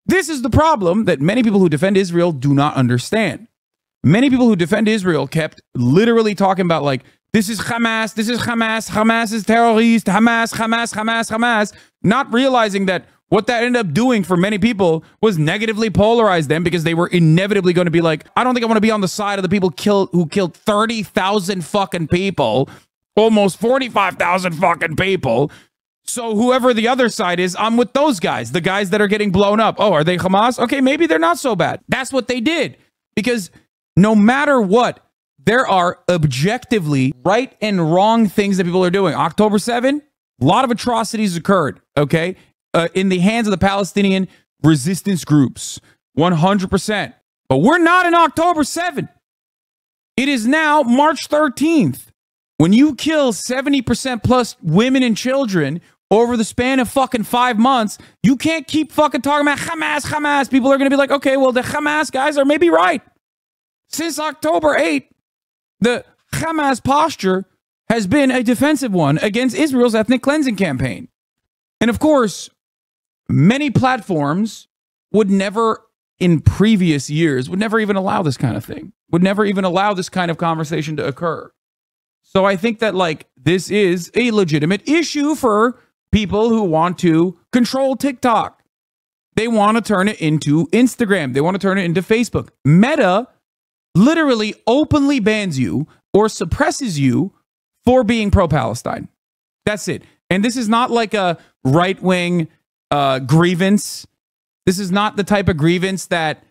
This is the problem that many people who defend Israel do not understand. Many people who defend Israel kept literally talking about like, this is Hamas, Hamas is terrorist, Hamas, not realizing that what that ended up doing for many people was negatively polarize them because they were inevitably going to be like, I don't think I want to be on the side of the people who killed 30,000 fucking people, almost 45,000 fucking people. So whoever the other side is, I'm with those guys, the guys that are getting blown up. Oh, are they Hamas? Okay, maybe they're not so bad. That's what they did. Because no matter what, there are objectively right and wrong things that people are doing. October 7, a lot of atrocities occurred, okay? In the hands of the Palestinian resistance groups, 100%. But we're not in October 7. It is now March 13th. When you kill 70% plus women and children over the span of fucking 5 months, you can't keep fucking talking about Hamas. People are going to be like, okay, well, the Hamas guys are maybe right. Since October 8th, the Hamas posture has been a defensive one against Israel's ethnic cleansing campaign. And of course, many platforms would never, in previous years, would never even allow this kind of thing, would never even allow this kind of conversation to occur. So I think that, like, this is a legitimate issue for people who want to control TikTok. They want to turn it into Instagram. They want to turn it into Facebook. Meta literally openly bans you or suppresses you for being pro-Palestine. That's it. And this is not like a right-wing grievance. This is not the type of grievance that,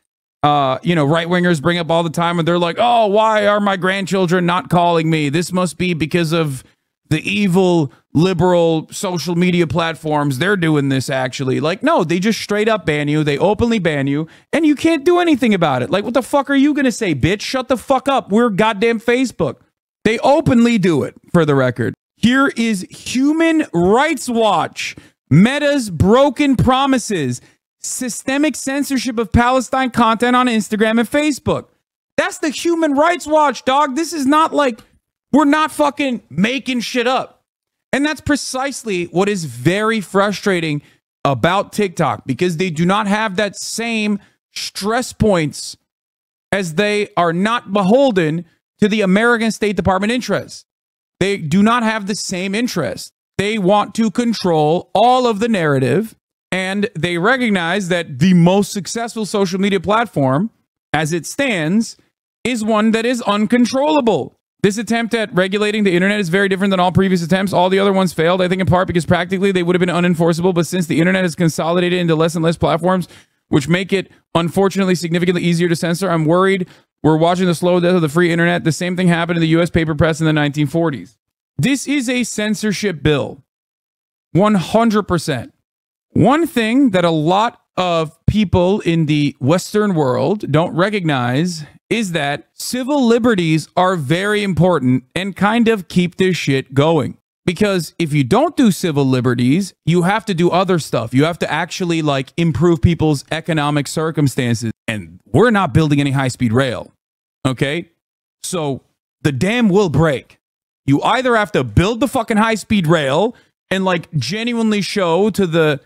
right-wingers bring up all the time and they're like, oh, why are my grandchildren not calling me? This must be because of the evil liberal social media platforms. They're doing this actually. Like, no, they just straight up ban you. They openly ban you and you can't do anything about it. Like, what the fuck are you going to say, bitch? Shut the fuck up. We're goddamn Facebook. They openly do it, for the record. Here is Human Rights Watch. Meta's broken promises. Systemic censorship of Palestine content on Instagram and Facebook. That's the Human Rights Watch, dog. This is not like, we're not fucking making shit up. And that's precisely what is very frustrating about TikTok, because they do not have that same stress points, as they are not beholden to the American State Department interests. They do not have the same interest. They want to control all of the narrative, and they recognize that the most successful social media platform, as it stands, is one that is uncontrollable. This attempt at regulating the internet is very different than all previous attempts. All the other ones failed, I think in part because practically they would have been unenforceable, but since the internet has consolidated into less and less platforms, which make it unfortunately significantly easier to censor, I'm worried we're watching the slow death of the free internet. The same thing happened in the US paper press in the 1940s. This is a censorship bill. 100%. One thing that a lot of people in the Western world don't recognize is that civil liberties are very important and kind of keep this shit going. Because if you don't do civil liberties, you have to do other stuff. You have to actually like improve people's economic circumstances. And we're not building any high-speed rail. Okay? So the dam will break. You either have to build the fucking high-speed rail and like genuinely show to the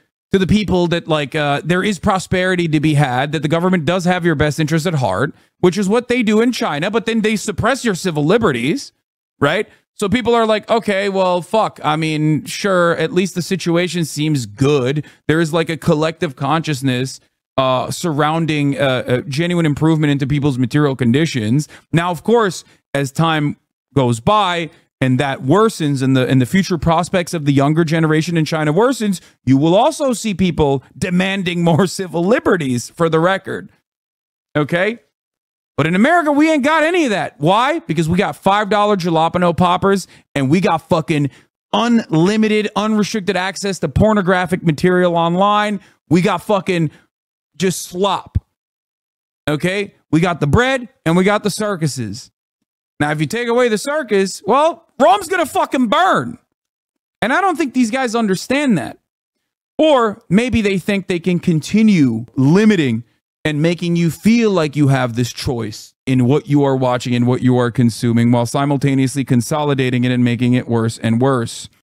people that like there is prosperity to be had, that the government does have your best interest at heart, which is what they do in China, but then they suppress your civil liberties, right? So people are like, okay, well, fuck. I mean, sure, at least the situation seems good. There is like a collective consciousness surrounding a genuine improvement into people's material conditions. Now, of course, as time goes by, and that worsens, and the future prospects of the younger generation in China worsens, you will also see people demanding more civil liberties, for the record. Okay? But in America, we ain't got any of that. Why? Because we got $5 jalapeno poppers, and we got fucking unlimited, unrestricted access to pornographic material online. We got fucking just slop. Okay? We got the bread, and we got the circuses. Now, if you take away the circus, well, Rome's gonna fucking burn. And I don't think these guys understand that. Or maybe they think they can continue limiting and making you feel like you have this choice in what you are watching and what you are consuming, while simultaneously consolidating it and making it worse and worse.